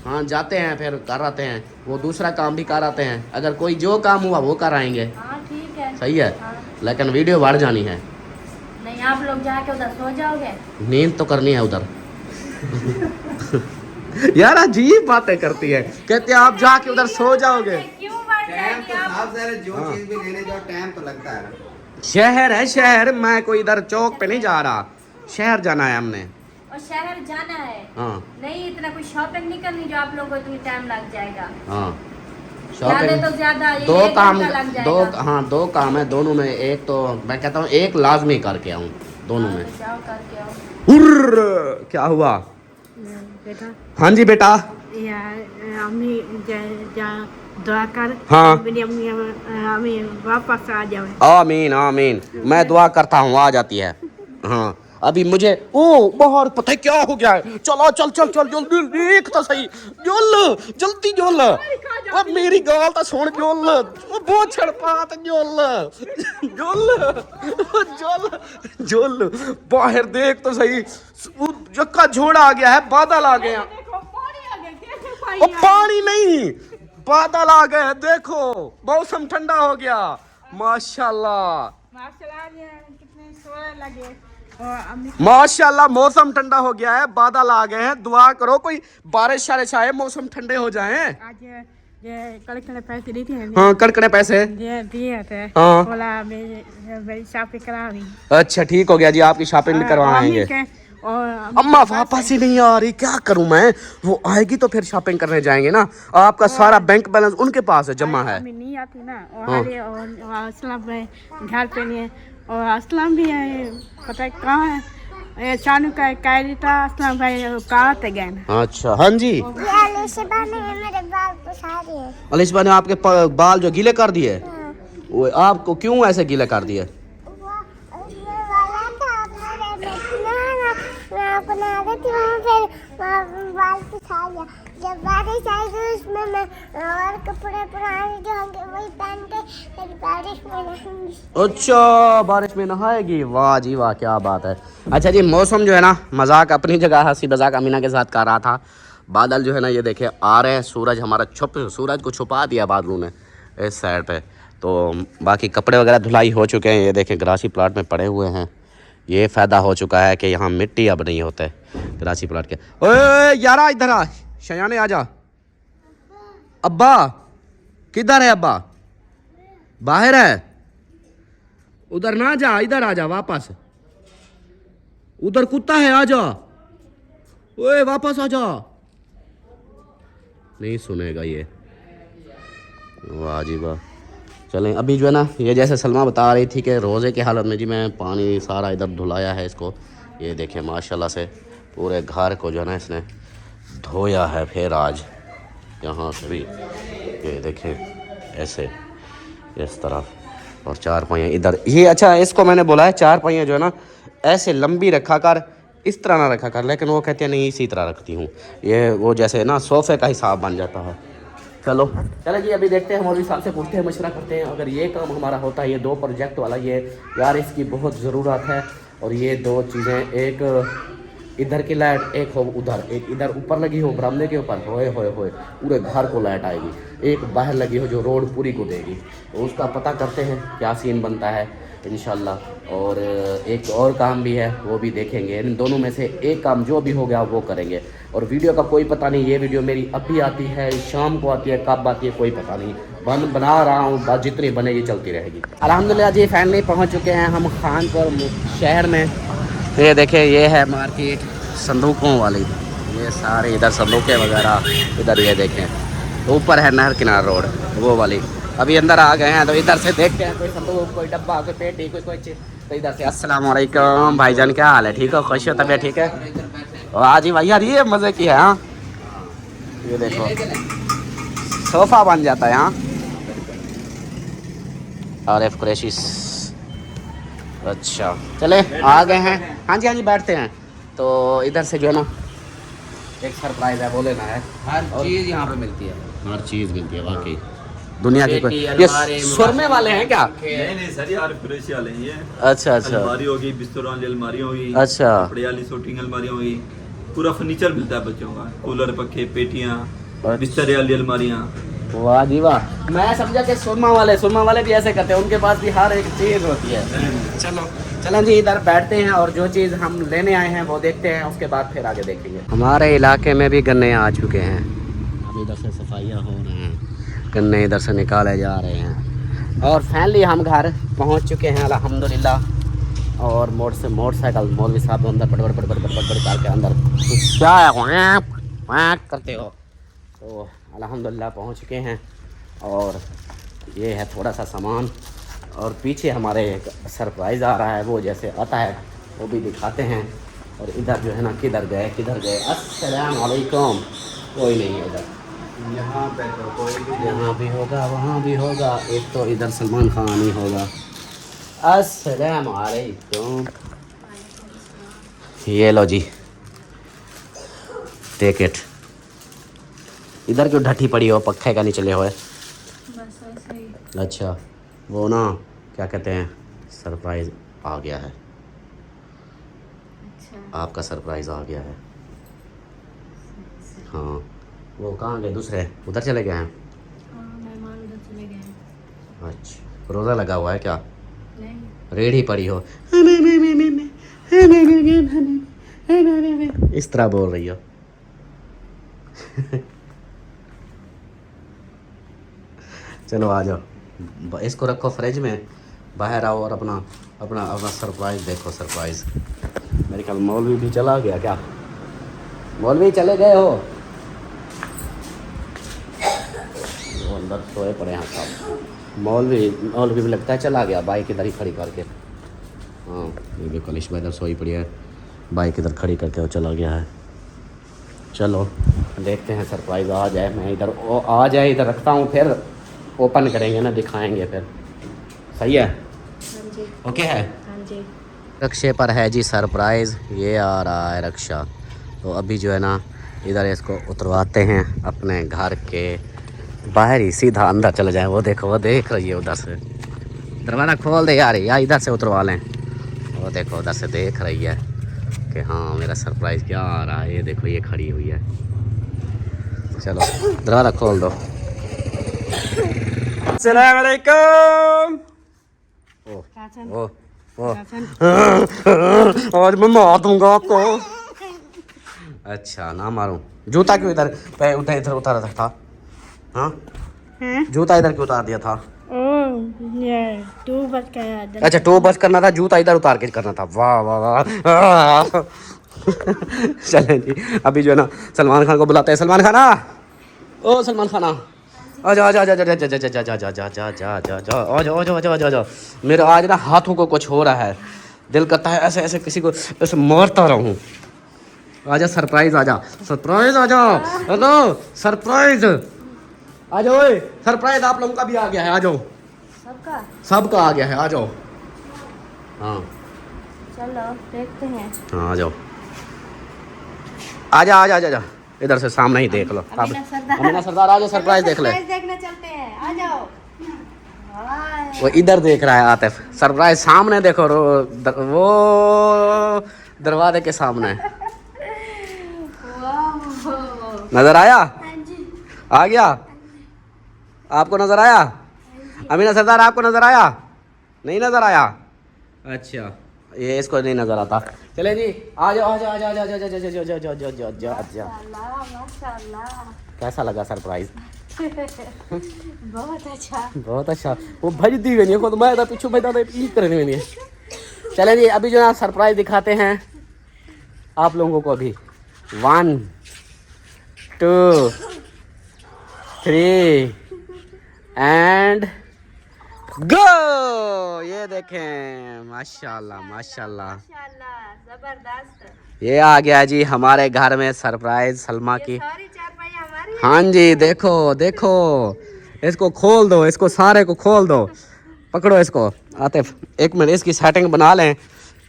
हाँ जाते हैं, फिर कर आते हैं, वो दूसरा काम भी कर आते हैं। अगर कोई जो काम हुआ वो कर आएंगे, हाँ ठीक है। सही है। हाँ। लेकिन वीडियो बढ़ जानी है, नहीं आप लोग जाके उधर सो जाओगे। नींद तो करनी है उधर। यार अजीब बातें करती है, कहते हैं आप जाके उधर सो जाओगे। क्यों बैठ टाइम जाएंगे तो आप? साफ ज़रा जो चीज़ भी लेने जाओ टाइम तो लगता है ना। शहर है शहर, मैं कोई इधर चौक पे नहीं जा रहा, शहर जाना है हमने। और शहर जाना है। हाँ नहीं इतना कोई शॉपिंग नहीं करनी जो आप लोगों को इतनी टाइम लग जाएगा। हाँ ज्यादा तो ज्यादा ये 2 1 काम, घंटा लग 2 जाएगा। हाँ 2 काम है दोनों में। एक तो मैं कहता हूँ एक लाजमी करके आऊँ दोनों में। तो जाओ करके आओ। हुर्र, क्या हुआ? बेटा हाँ जी बेटा। यार अम्मी दुआ कर हाँ। मेरी अम्मी वापस आ जाए। आमीन आमीन, मैं दुआ करता हूँ आ जाती है। हाँ अभी मुझे ओ बाहर पता है क्या हो गया है। चलो चल चल चल जल्दी देख तो सही, जोल जल्दी जोल। अब मेरी गाल तो सुन जोल, बहुत छड़पात जोल जोल जोल जोल। बाहर देख तो सही, जक्का झोड़ा आ गया है, बादल आ गया। ओ पानी नहीं, बादल आ गए हैं, देखो मौसम ठंडा हो गया माशाल्लाह। कितने सोए लगे और अम्मी माशाल्लाह मौसम ठंडा हो गया है, बादल आ गए हैं। दुआ करो कोई बारिश शारिश आए, मौसम ठंडे हो जाएं। आज ये कड़े पैसे दी थी हाँ कड़कड़े पैसे ये दिए थे। हाँ। बोला मेरी शॉपिंग करा दी। अच्छा ठीक हो गया जी, आपकी शॉपिंग भी करवाएंगे। और अम्मा वापस ही नहीं आ रही, क्या करूं मैं? वो आएगी तो फिर शॉपिंग करने जाएंगे ना। आपका सारा बैंक बैलेंस उनके पास है, जमा है। अम्मी नहीं आती ना और हाँ। हाले और असलम घर पे नहीं है और असलम भी है, पता है कहाँ है। ये शानू का कैदी था, असलम भाई कहाँ थे गए। अच्छा हाँ जी। ये अलिशबा ने मेरे बाल पुछा दिए। अलिशबा ने आपके बाल जो गीले कर दिए, हाँ। वो आपको क्यों ऐसे गीले कर दिए? वो फिर बारिश आ गया। जब बारिश आई तो उसमें मैं और कपड़े पुराने जो होंगे वही पहन के फिर बारिश में नहाऊंगी। अच्छा बारिश में नहाएगी, वाह जी वाह क्या बात है। अच्छा जी मौसम जो है ना मजाक अपनी जगह, हंसी मजाक अमीना के साथ कर रहा था। बादल जो है ना ये देखे आ रहे हैं, सूरज हमारा सूरज को छुपा दिया बादलों ने इस साइड पे। तो बाकी कपड़े वगैरह धुलाई हो चुके हैं, ये देखें ग्रासी प्लाट में पड़े हुए हैं। ये फ़ायदा हो चुका है कि यहाँ मिट्टी अब नहीं होते ग्रासी प्लाट के। ओए यारा इधर आ, शयाने आ जा। अब्बा किधर है? अब्बा बाहर है, उधर ना जा, इधर आ जा वापस। उधर कुत्ता है, आ जा। ओए वापस आ जा। नहीं सुनेगा ये, वाह जी वाह। चलें अभी जो है ना ये जैसे सलमा बता रही थी कि रोज़े की हालत में जी मैं पानी सारा इधर धुलाया है इसको। ये देखें माशाल्लाह से पूरे घर को जो है ना इसने धोया है। फिर आज यहाँ से भी ये देखें ऐसे इस तरफ और चार पहिया इधर। ये अच्छा इसको मैंने बोला है चार पहिया जो है ना ऐसे लंबी रखा कर, इस तरह ना रखा कर, लेकिन वो कहते हैं नहीं इसी तरह रखती हूँ। ये वो जैसे ना सोफ़े का हिसाब बन जाता है। चलो चलो जी अभी देखते हैं, मौलवी साहब से पूछते हैं, मशवरा करते हैं। अगर ये काम हमारा होता है, ये दो प्रोजेक्ट वाला, ये यार इसकी बहुत ज़रूरत है। और ये दो चीज़ें, एक इधर की लाइट, एक हो उधर, एक इधर ऊपर लगी हो बरामदे के ऊपर, होए होए होए पूरे घर को लाइट आएगी। एक बाहर लगी हो जो रोड पूरी को देगी। तो उसका पता करते हैं क्या सीन बनता है इंशाल्लाह। और एक और काम भी है वो भी देखेंगे। इन दोनों में से एक काम जो भी हो गया वो करेंगे। और वीडियो का कोई पता नहीं, ये वीडियो मेरी अभी आती है, शाम को आती है, कब आती है कोई पता नहीं। बना रहा हूँ, जितनी बनेगी चलती रहेगी। अल्हम्दुलिल्लाह जी फाइनली पहुँच चुके हैं हम खानपुर शहर में। ये देखें ये है मार्केट संदूकों वाली, ये सारे इधर संदूकें वगैरह, इधर ये देखें ऊपर है नहर किनार रोड वो वाली। अभी अंदर आ गए हैं तो इधर से देखते हैं कोई संदूक, कोई डब्बा, कोई पेटी, कोई चीज़। तो इधर से अस्सलाम वालेकुम भाईजान, क्या हाल है? ठीक हो? खुश हो? तबीयत ठीक है? वाह जी भाई यार ये मज़े की है। हाँ ये देखो सोफ़ा बन जाता है यहाँ। आरिफ कुरैशी, अच्छा चले आ गए हैं। हाँ जी बैठते हैं। तो इधर से जो है ना एक सरप्राइज है वो लेना है। हर चीज़ यहाँ पे मिलती है, हर चीज़ मिलती है वाकई दुनिया की। कोई ये सुरमे वाले हैं क्या? नहीं सर यार कुरैशी वाले हैं ये। अच्छा अच्छा, अलमारी होगी, बिस्तर वाली अलमारी होगी, अच्छा कपड़े वाली शूटिंग अलमारी होगी, पूरा फर्नीचर मिलता है बच्चों का, कूलर, पक्खे, पेटियाँ, बिस्तर वाली अलमारियाँ। वाह जी वाह, मैं समझा कि सुरमा वाले भी ऐसे करते हैं, उनके पास भी हर एक चीज़ होती है। चलो जी इधर बैठते हैं और जो चीज़ हम लेने आए हैं वो देखते हैं, उसके बाद फिर आगे देखेंगे। हमारे इलाके में भी गन्ने आ चुके हैं, अब इधर से सफाइयाँ हो रही हैं, गन्ने इधर से निकाले जा रहे हैं। और फाइनली हम घर पहुंच चुके हैं अल्हम्दुलिल्लाह। और मोटरसाइकिल मौलवी साहब अंदर बड़ करके अंदर क्या है करते हो। तो अल्हम्दुलिल्लाह पहुंच चुके हैं। और ये है थोड़ा सा सामान, और पीछे हमारे एक सरप्राइज़ आ रहा है, वो जैसे आता है वो भी दिखाते हैं। और इधर जो है ना किधर गए अस्सलाम वालेकुम, कोई नहीं है इधर, यहाँ पे तो कोई भी यहाँ भी होगा वहाँ भी होगा, एक तो इधर सलमान खान ही होगा। अस्सलाम वालेकुम, ये लो जी टेक इट। इधर क्यों ढठी पड़ी हो, पक्खे का नहीं चले हुए? बस ऐसे ही। अच्छा वो ना क्या कहते हैं सरप्राइज़ आ गया है। अच्छा आपका सरप्राइज़ आ गया है। हाँ वो कहाँ गए दूसरे, उधर चले गए हैं? हाँ मेहमान उधर चले गए हैं। अच्छा रोज़ा लगा हुआ है क्या? नहीं रेडी पड़ी हो इस तरह बोल रही हो। चलो आ जाओ, इसको रखो फ्रिज में, बाहर आओ और अपना अपना अपना सरप्राइज़ देखो। सरप्राइज़ मेरे ख्याल मौलवी भी चला गया क्या? मौलवी चले गए हो? वो अंदर सोए पड़े हैं सब। मौलवी भी लगता है चला गया, बाइक इधर ही खड़ी करके। हाँ ये भी कलिश इधर सोई पड़ी है, बाइक इधर खड़ी करके वो चला गया है। चलो देखते हैं सरप्राइज़ आ जाए, मैं इधर आ जाए इधर रखता हूँ, फिर ओपन करेंगे ना, दिखाएंगे फिर। सही है? हाँ जी ओके है। हाँ जी। रक्षे पर है जी सरप्राइज़, ये आ रहा है रक्षा। तो अभी जो है ना इधर इसको उतरवाते हैं अपने घर के बाहर ही, सीधा अंदर चले जाए। वो देखो वो देख रही है उधर से, दरवाज़ा खोल दे यार, या इधर से उतरवा लें। वो देखो उधर से देख रही है कि हाँ मेरा सरप्राइज़ क्या आ रहा है। ये देखो ये खड़ी हुई है, चलो दरवाज़ा खोल दो। अस्सलाम वालेकुम। ओ आज मैं मार दूंगा आपको। अच्छा ना मारूं। जूता क्यों इधर इधर उतारा था? हाँ जूता इधर क्यों उतार दिया था? ये 2 बज गया। अच्छा 2 बज करना था, जूता इधर उतार के करना था। वाह वाह वाह। चलें जी, अभी जो है ना सलमान खान को बुलाते हैं। सलमान खाना, ओ सलमान खाना, आजा आजा आजा आजा आजा आजा आजा आजा आजा आजा आजा आजा आजा आजा आजा आजा। मेरे आज ना हाथों को कुछ हो रहा है, दिल करता है ऐसे ऐसे किसी को ऐसे मारता रहूं। आजा सरप्राइज, आजा सरप्राइज, आजा। हेलो सरप्राइज, आ जाओ। सरप्राइज आप लोगों का भी आ गया है, आ जाओ। सबका आ गया है, आ जाओ। हाँ चलो देखते हैं। हाँ आ जाओ, आजा आजा आजा आजा। इधर से सामने ही देख लो। अमीना सरदार आ जाओ, सरप्राइज देख ले। देखने चलते हैं, आ जाओ। वो इधर देख रहा है आतिफ, सरप्राइज सामने देखो। वो दरवाजे के सामने नजर आया? आ गया? आपको नजर आया? अमीना सरदार आपको नजर आया? नहीं नजर आया? अच्छा ये इसको नहीं नजर आता। चले जी आ जाओ आ जाओ आ जाओ आ जाओ आ जाओ आ जाओ आ जाओ आ जाओ। कैसा लगा सरप्राइज? बहुत अच्छा, बहुत अच्छा। वो भज दी गई खुद, मैं था पीछू बैठा था ई करने में। चले जी अभी जो है सरप्राइज दिखाते हैं आप लोगों को। अभी 1 2 3 एंड गो। ये देखें माशाल्लाह माशाल्लाह, जबरदस्त। ये आ गया जी हमारे घर में सरप्राइज सलमा की। सारी चारपाई हमारी। हाँ जी देखो देखो, इसको खोल दो, इसको सारे को खोल दो। पकड़ो इसको आतिफ, 1 मिनट इसकी सेटिंग बना लें,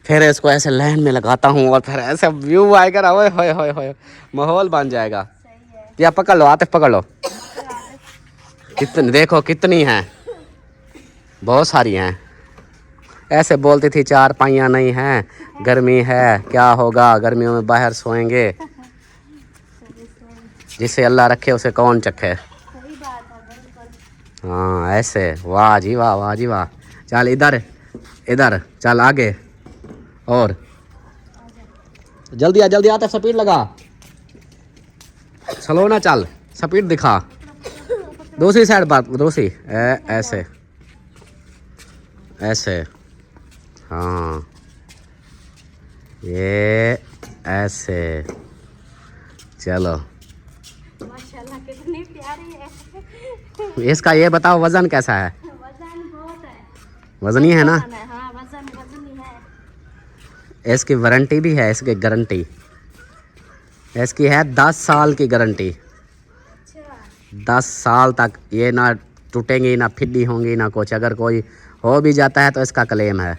फिर इसको ऐसे लाइन में लगाता हूँ और फिर ऐसे व्यू आएगा ना, ओए होए होए होए, माहौल बन जाएगा। या पकड़ लो आतिफ, पकड़ लो। कितनी देखो कितनी हैं, बहुत सारी हैं। ऐसे बोलती थी 4 पाइयाँ नहीं हैं, गर्मी है, क्या होगा गर्मियों में बाहर सोएंगे, जिसे अल्लाह रखे उसे कौन चखे। हाँ ऐसे, वाह जी वाह, वाह जी वाह। चल इधर इधर चल आगे, और जल्दी आ जल्दी आते, स्पीड लगा, स्लो ना चल, स्पीड दिखा। दूसरी साइड बात, दूसरी ऐसे ऐसे, हाँ ये ऐसे। चलो माशाल्लाह कितनी प्यारी है। इसका ये बताओ वजन कैसा है? वजन बहुत है। वजनी है ना? हाँ वजनी है। इसकी वारंटी भी है, इसकी गारंटी इसकी है 10 साल की गारंटी। 10 साल तक ये ना टूटेंगी, ना फिड्डी होंगी, ना कुछ। अगर कोई हो भी जाता है तो इसका क्लेम है।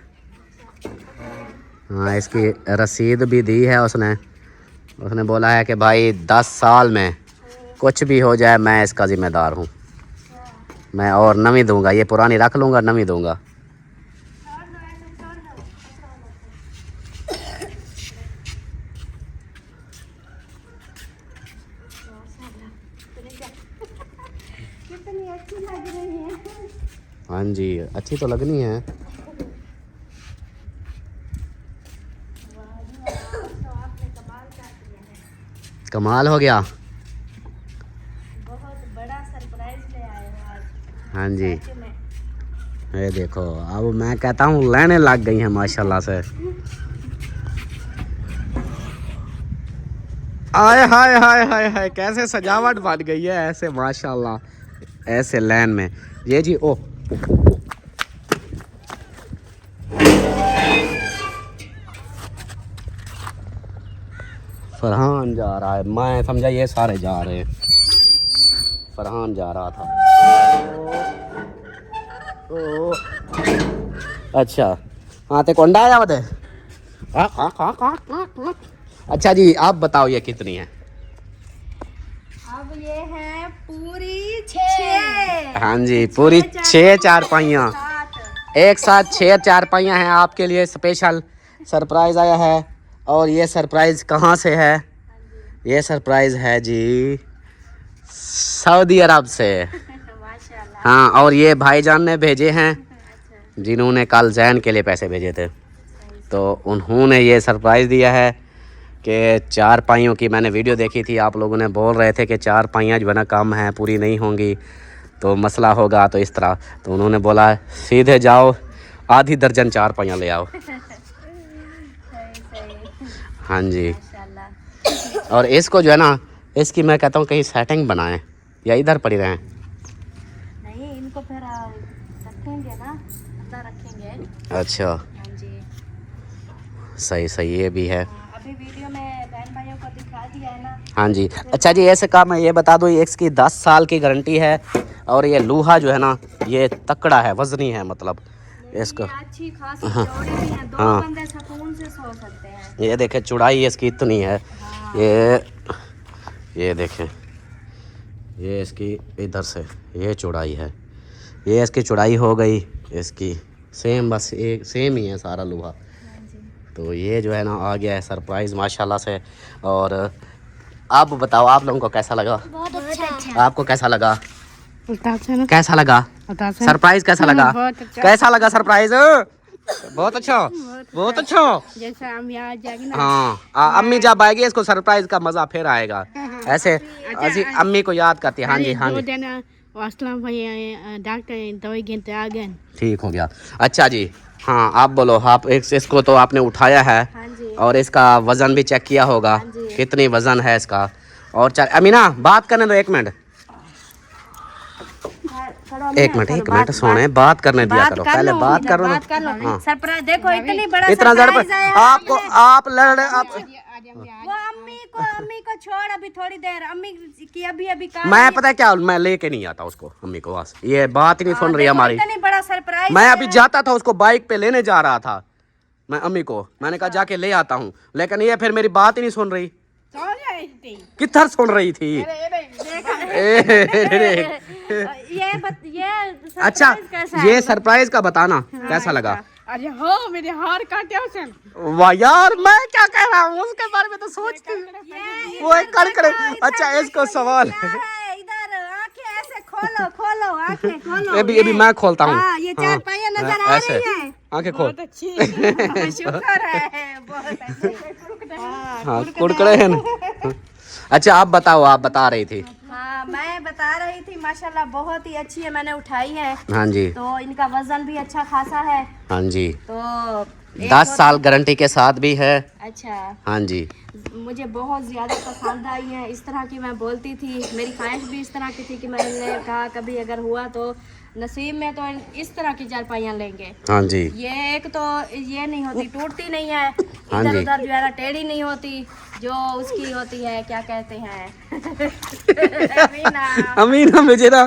हाँ इसकी रसीद भी दी है उसने। उसने बोला है कि भाई 10 साल में कुछ भी हो जाए मैं इसका ज़िम्मेदार हूँ। मैं और नवी दूंगा, ये पुरानी रख लूँगा, नवी दूंगा। कितनी अच्छी लग रही है। हाँ जी अच्छी तो लगनी है। कमाल हो गया। बहुत बड़ा सरप्राइज ले आए हो आज। हाँ जी सच में। ये देखो, अब मैं कहता हूँ लाइनें लग गई हैं माशाल्लाह से। आय हाय हाय हाय हाय, कैसे सजावट बन गई है ऐसे माशाल्लाह, ऐसे लाइन में। ये जी ओ फरहान जा रहा है, मैं समझा ये सारे जा रहे हैं। फरहान जा रहा था। ओ अच्छा हाँ ते कौन आया बते? अच्छा जी, आप बताओ ये कितनी है? अब ये है पूरी 6। हाँ जी, पूरी 6 चारपाइयाँ एक साथ 6 चारपाइयाँ हैं। आपके लिए स्पेशल सरप्राइज आया है। और ये सरप्राइज कहाँ से है? ये सरप्राइज है जी सऊदी अरब से। हाँ, और ये भाईजान ने भेजे हैं, जिन्होंने कल जैन के लिए पैसे भेजे थे, तो उन्होंने ये सरप्राइज़ दिया है कि चारपाइयों की मैंने वीडियो देखी थी, आप लोगों ने बोल रहे थे कि चारपाइयाँ जो है ना कम हैं, पूरी नहीं होंगी तो मसला होगा, तो इस तरह तो उन्होंने बोला सीधे जाओ आधी दर्जन चारपाइयाँ ले आओ। हाँ जी, और इसको जो है ना, इसकी मैं कहता हूँ कहीं सेटिंग बनाएं या इधर पड़ी रहें। नहीं, इनको फिर रखेंगे ना, अंदर रखेंगे। अच्छा, हाँ जी, सही सही, ये भी है। अभी वीडियो में बहन भाइयों को दिखा दिया है ना। हाँ जी, अच्छा जी, ऐसे काम मैं ये बता दूँ, इसकी 10 साल की गारंटी है। और ये लोहा जो है ना, ये तकड़ा है, वजनी है, मतलब इसको अच्छी खासी चौड़ी भी है, 2 हाँ। बंदे सुकून से सो सकते हैं। ये देखें चौड़ाई इसकी इतनी है। ये देखें, ये इसकी इधर से ये चौड़ाई है, ये इसकी चौड़ाई हो गई इसकी सेम, बस एक सेम ही है सारा लोहा। तो ये जो है ना आ गया है सरप्राइज़ माशाल्लाह से। और आप बताओ, आप लोगों को कैसा लगा? बहुत अच्छा। आपको कैसा लगा? बताते ना, कैसा लगा बताते हैं। सरप्राइज? कैसा लगा? बहुत अच्छा। कैसा लगा सरप्राइज? बहुत अच्छा, बहुत अच्छा। जैसे हम यहाँ जाएंगे ना, हाँ, अम्मी जब आएगी इसको सरप्राइज का मजा फिर आएगा। ऐसे ऐसी अम्मी को याद करती है। हाँ जी, हाँ 2 जी, दिन असलम भाई डॉक्टर दवाई गिनते आ गए। ठीक हो गया। अच्छा जी, हाँ आप बोलो, आप इसको तो आपने उठाया है हाँ जी, और इसका वजन भी चेक किया होगा, हाँ जी। कितनी वजन है इसका। और अमीना बात करने दो, एक मिनट, एक मिनट सोने, बात करने दिया करो, पहले बात करो ना। हाँ, सरप्राइज देखो, इतनी बड़ा इतना सरप्राइज जड़ आया है आपको, आप लड़ आप। वो अम्मी को छोड़ अभी थोड़ी देर, अम्मी की अभी काम मैं पता है क्या, मैं लेके नहीं आता उसको, अम्मी को बस ये बात ही नहीं सुन रही हमारी। इतनी बड़ा सरप्राइज। मैं अभी जाता था उसको बाइक पे लेने जा रहा था, मैं अम्मी को मैंने कहा जाके ले आता हूँ, लेकिन ये फिर मेरी बात ही नहीं सुन रही। किधर सुन रही थी? ये अच्छा, कैसा ये सरप्राइज का बताना कैसा लगा? अरे हो मेरे हार काटे उसे। वाह यार, मैं क्या कह रहा हूँ उसके बारे में तो सोचती वो एक कड़कड़े। अच्छा, इसको सवाल है, इधर आंखें ऐसे खोलो आंखें खोलो। ये भी मैं खोलता हूँ। हाँ, ये चारपाइयाँ नजर आ ऐसे रही है। आंखें खोल। बहुत अच्छी। शुक्र है, बहुत अच्छे। हाँ, कुड़कड़े हैं ना। अच्छा, आप बताओ, आप बता रही थी। हाँ, मैं बता रही थी, माशाल्लाह बहुत ही अच्छी है, मैंने उठाई है। हाँ जी, तो इनका वजन भी अच्छा खासा है। हाँ जी, तो 10 साल गारंटी के साथ भी है। अच्छा, हाँ जी, मुझे बहुत ज़्यादा पसंद आई है। इस तरह की मैं बोलती थी, मेरी ख्वाहिश भी इस तरह की थी कि मैंने कहा कभी अगर हुआ तो नसीब में तो इस तरह की चारपाइयाँ लेंगे। हाँ जी, ये एक तो ये नहीं होती, टूटती नहीं है, हाँ इधर जी। उधर जो है ना टेढ़ी नहीं होती, जो उसकी होती है क्या कहते हैं अमीना मुझे ना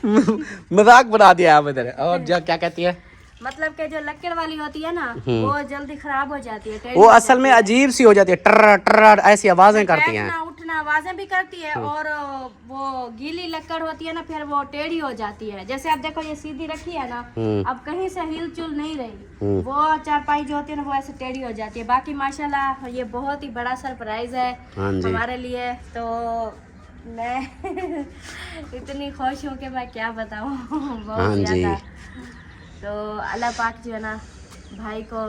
मजाक बना दिया आप इधर। और जो क्या कहती है, मतलब कि जो लकड़ वाली होती है ना, वो जल्दी खराब हो जाती है, टेढ़ी वो हो असल में अजीब सी हो जाती है, ट्र ट्र ऐसी आवाजें करती हैं। बैठना उठना आवाजें भी करती है। और वो गीली लकड़ होती है ना, फिर वो टेढ़ी हो जाती है। जैसे आप देखो, ये सीधी रखी है ना, अब कहीं से हिल चुल नहीं रही, वो चारपाई जो होती है ना, वो ऐसे टेढ़ी हो जाती है। बाकी माशाल्लाह ये बहुत ही बड़ा सरप्राइज है हाँ जी। हमारे लिए। तो मैं इतनी खुश हूँ कि मैं क्या बताऊँ हाँ बहुत जी। ज्यादा। तो अल्लाह पाक जो है ना भाई को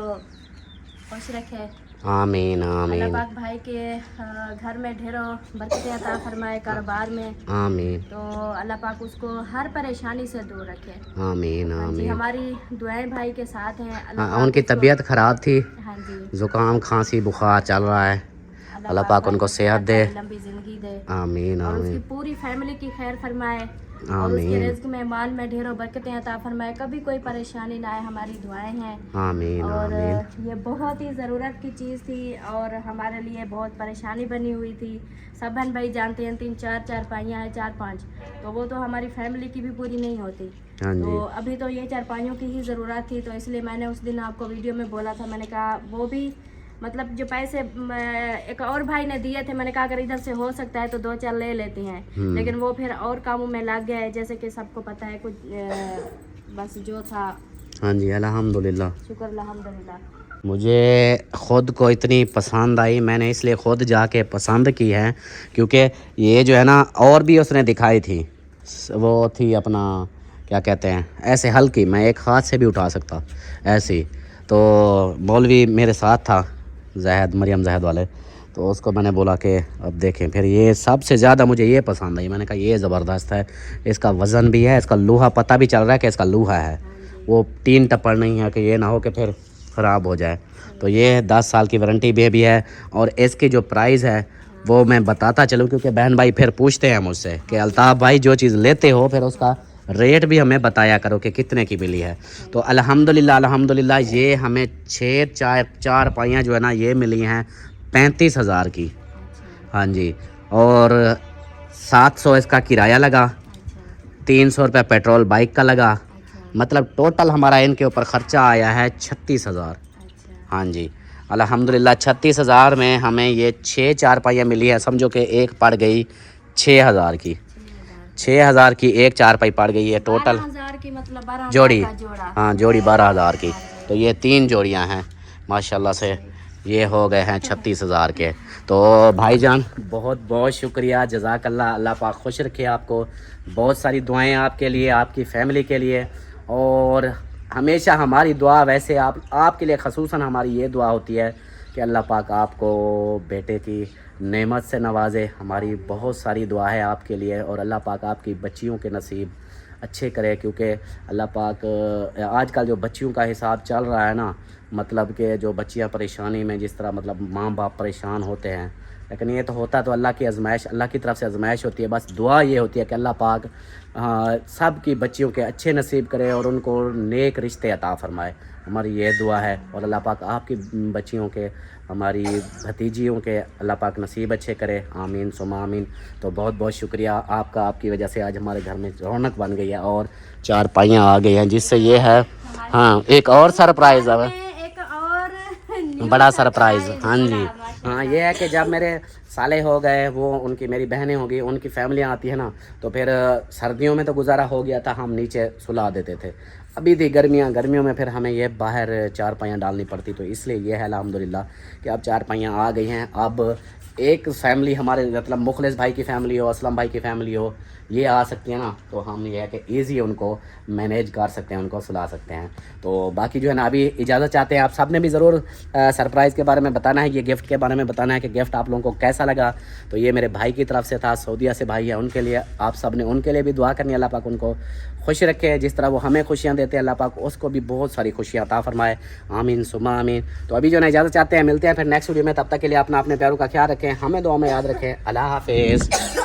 खुश रखे। आमीन अल्लाह आमीन पाक भाई के घर में ढेरों बरकतें अता फरमाए, कारोबार में। आमीन तो अल्लाह पाक उसको हर परेशानी से दूर रखे। आमीन हाँ जी, आमीन। हमारी दुआएं भाई के साथ हैं। अल्लाह हाँ, पाक उनकी उसको- तबीयत खराब थी, हाँ जी, जुकाम खांसी बुखार चल रहा है, अल्लाह पाक भाई उनको को सेहत दे। लंबी जिंदगी दे आमीन और उसकी आमीन पूरी फैमिली की खैर फरमाए और उसके आमीन रिज्क में माल में ढेरों बरकतें अता फरमाए। कभी कोई परेशानी ना आए, हमारी दुआएं हैं। आमीन और आमीन। ये बहुत ही ज़रूरत की चीज़ थी और हमारे लिए बहुत परेशानी बनी हुई थी। सब बहन भाई जानते हैं, 3-4 चारपाइयाँ हैं, 4-5, तो वो तो हमारी फैमिली की भी पूरी नहीं होती। हाँ जी, तो अभी तो ये चारपाइयों की ही ज़रूरत थी, तो इसलिए मैंने उस दिन आपको वीडियो में बोला था, मैंने कहा वो भी मतलब जो पैसे एक और भाई ने दिए थे, मैंने कहा अगर इधर से हो सकता है तो 2-4 ले लेते हैं, लेकिन वो फिर और कामों में लग गए, जैसे कि सबको पता है कुछ बस जो था। हाँ जी, अल्हम्दुलिल्लाह, शुक्र अल्हम्दुलिल्लाह। मुझे ख़ुद को इतनी पसंद आई, मैंने इसलिए ख़ुद जाके पसंद की है, क्योंकि ये जो है ना और भी उसने दिखाई थी, वो थी अपना क्या कहते हैं ऐसे हल्की, मैं एक हाथ से भी उठा सकता ऐसी। तो मौलवी मेरे साथ था जहद, मरियम जहद वाले, तो उसको मैंने बोला कि अब देखें, फिर ये सबसे ज़्यादा मुझे ये पसंद आई। मैंने कहा ये ज़बरदस्त है, इसका वज़न भी है, इसका लोहा पता भी चल रहा है कि इसका लोहा है, वो टीन टप्पड़ नहीं है कि ये ना हो कि फिर ख़राब हो जाए। तो ये 10 साल की वारंटी भी है। और इसकी जो प्राइस है वो मैं बताता चलूँ, क्योंकि बहन भाई फिर पूछते हैं मुझसे कि अल्ताफ़ भाई जो चीज़ लेते हो फिर उसका रेट भी हमें बताया करो कि कितने की मिली है। तो अल्हम्दुलिल्लाह ये हमें 4 पाइयाँ जो है ना ये मिली हैं 35,000 की। हाँ जी, और 700 इसका किराया लगा, 300 रुपये पेट्रोल बाइक का लगा, मतलब टोटल हमारा इनके ऊपर ख़र्चा आया है 36,000। हाँ जी, अल्हम्दुलिल्लाह 36,000 में हमें ये 6 चारपाइयाँ मिली है। समझो कि एक पड़ गई 6,000 की, 6,000 की एक चारपाई पड़ गई है टोटल 12,000 की, मतलब 12,000 जोड़ी। का जोड़ा। हाँ जोड़ी 12,000 की। तो ये 3 जोड़ियाँ हैं माशाल्लाह से, ये हो गए हैं 36,000 के। तो भाईजान बहुत बहुत शुक्रिया, जज़ाकल्लाह, अल्लाह पाक खुश रखे आपको। बहुत सारी दुआएं आपके लिए, आपकी फ़ैमिली के लिए, और हमेशा हमारी दुआ, वैसे आपके लिए ख़ुसूसन हमारी ये दुआ होती है कि अल्लाह पाक आपको बेटे की नेमत से नवाजे। हमारी बहुत सारी दुआ है आपके लिए, और अल्लाह पाक आपकी बच्चियों के नसीब अच्छे करे, क्योंकि अल्लाह पाक आजकल जो बच्चियों का हिसाब चल रहा है ना, मतलब कि जो बच्चियां परेशानी में, जिस तरह मतलब माँ बाप परेशान होते हैं, लेकिन ये तो होता तो अल्लाह की आजमाइश, अल्लाह की तरफ से आजमाइश होती है। बस दुआ ये होती है कि अल्लाह पाक सब की बच्चियों के अच्छे नसीब करे और उनको नेक रिश्ते अता फ़रमाए। हमारी ये दुआ है, और अल्लाह पाक आपकी बच्चियों के, हमारी भतीजियों के अल्लाह पाक नसीब अच्छे करे, आमीन सुमा आमीन। तो बहुत बहुत शुक्रिया आपका, आपकी वजह से आज हमारे घर में रौनक बन गई है और 4 पाइयाँ आ गई हैं, जिससे ये है। हाँ, एक और सरप्राइज़ है, एक और बड़ा सरप्राइज़। हाँ जी, हाँ ये है कि जब मेरे साले हो गए, वो उनकी मेरी बहनें हो गई, उनकी फैमिलियाँ आती है ना, तो फिर सर्दियों में तो गुजारा हो गया था, हम नीचे सुला देते थे। अभी थी गर्मियों में फिर हमें ये बाहर 4 पाइयाँ डालनी पड़ती, तो इसलिए ये है अल्हम्दुलिल्लाह कि अब 4 पाइयाँ आ गई हैं। अब एक फैमिली हमारे, मतलब मुखलिस भाई की फ़ैमिली हो, असलम भाई की फ़ैमिली हो, ये आ सकती है ना, तो हम ये है कि ईज़ी उनको मैनेज कर सकते हैं, उनको सुला सकते हैं। तो बाकी जो है ना, अभी इजाज़त चाहते हैं। आप सब ने भी ज़रूर सरप्राइज़ के बारे में बताना है, ये गिफ्ट के बारे में बताना है कि गिफ्ट आप लोगों को कैसा लगा। तो ये मेरे भाई की तरफ से था, सऊदीया से भाई है, उनके लिए आप सब ने उनके लिए भी दुआ करनी है, अल्लाह पाक उनको खुश रखे, जिस तरह वो हमें खुशियाँ देते हैं, अल्लाह पाक उसको भी बहुत सारी खुशियाँ अता फरमाए, आमीन सुमा आमीन। तो अभी जो है इजाज़त चाहते हैं, मिलते हैं फिर नेक्स्ट वीडियो में। तब तक के लिए अपना अपने प्यारों का ख्याल रखें, हमें दुआ में याद रखें। अल्लाह हाफिज़।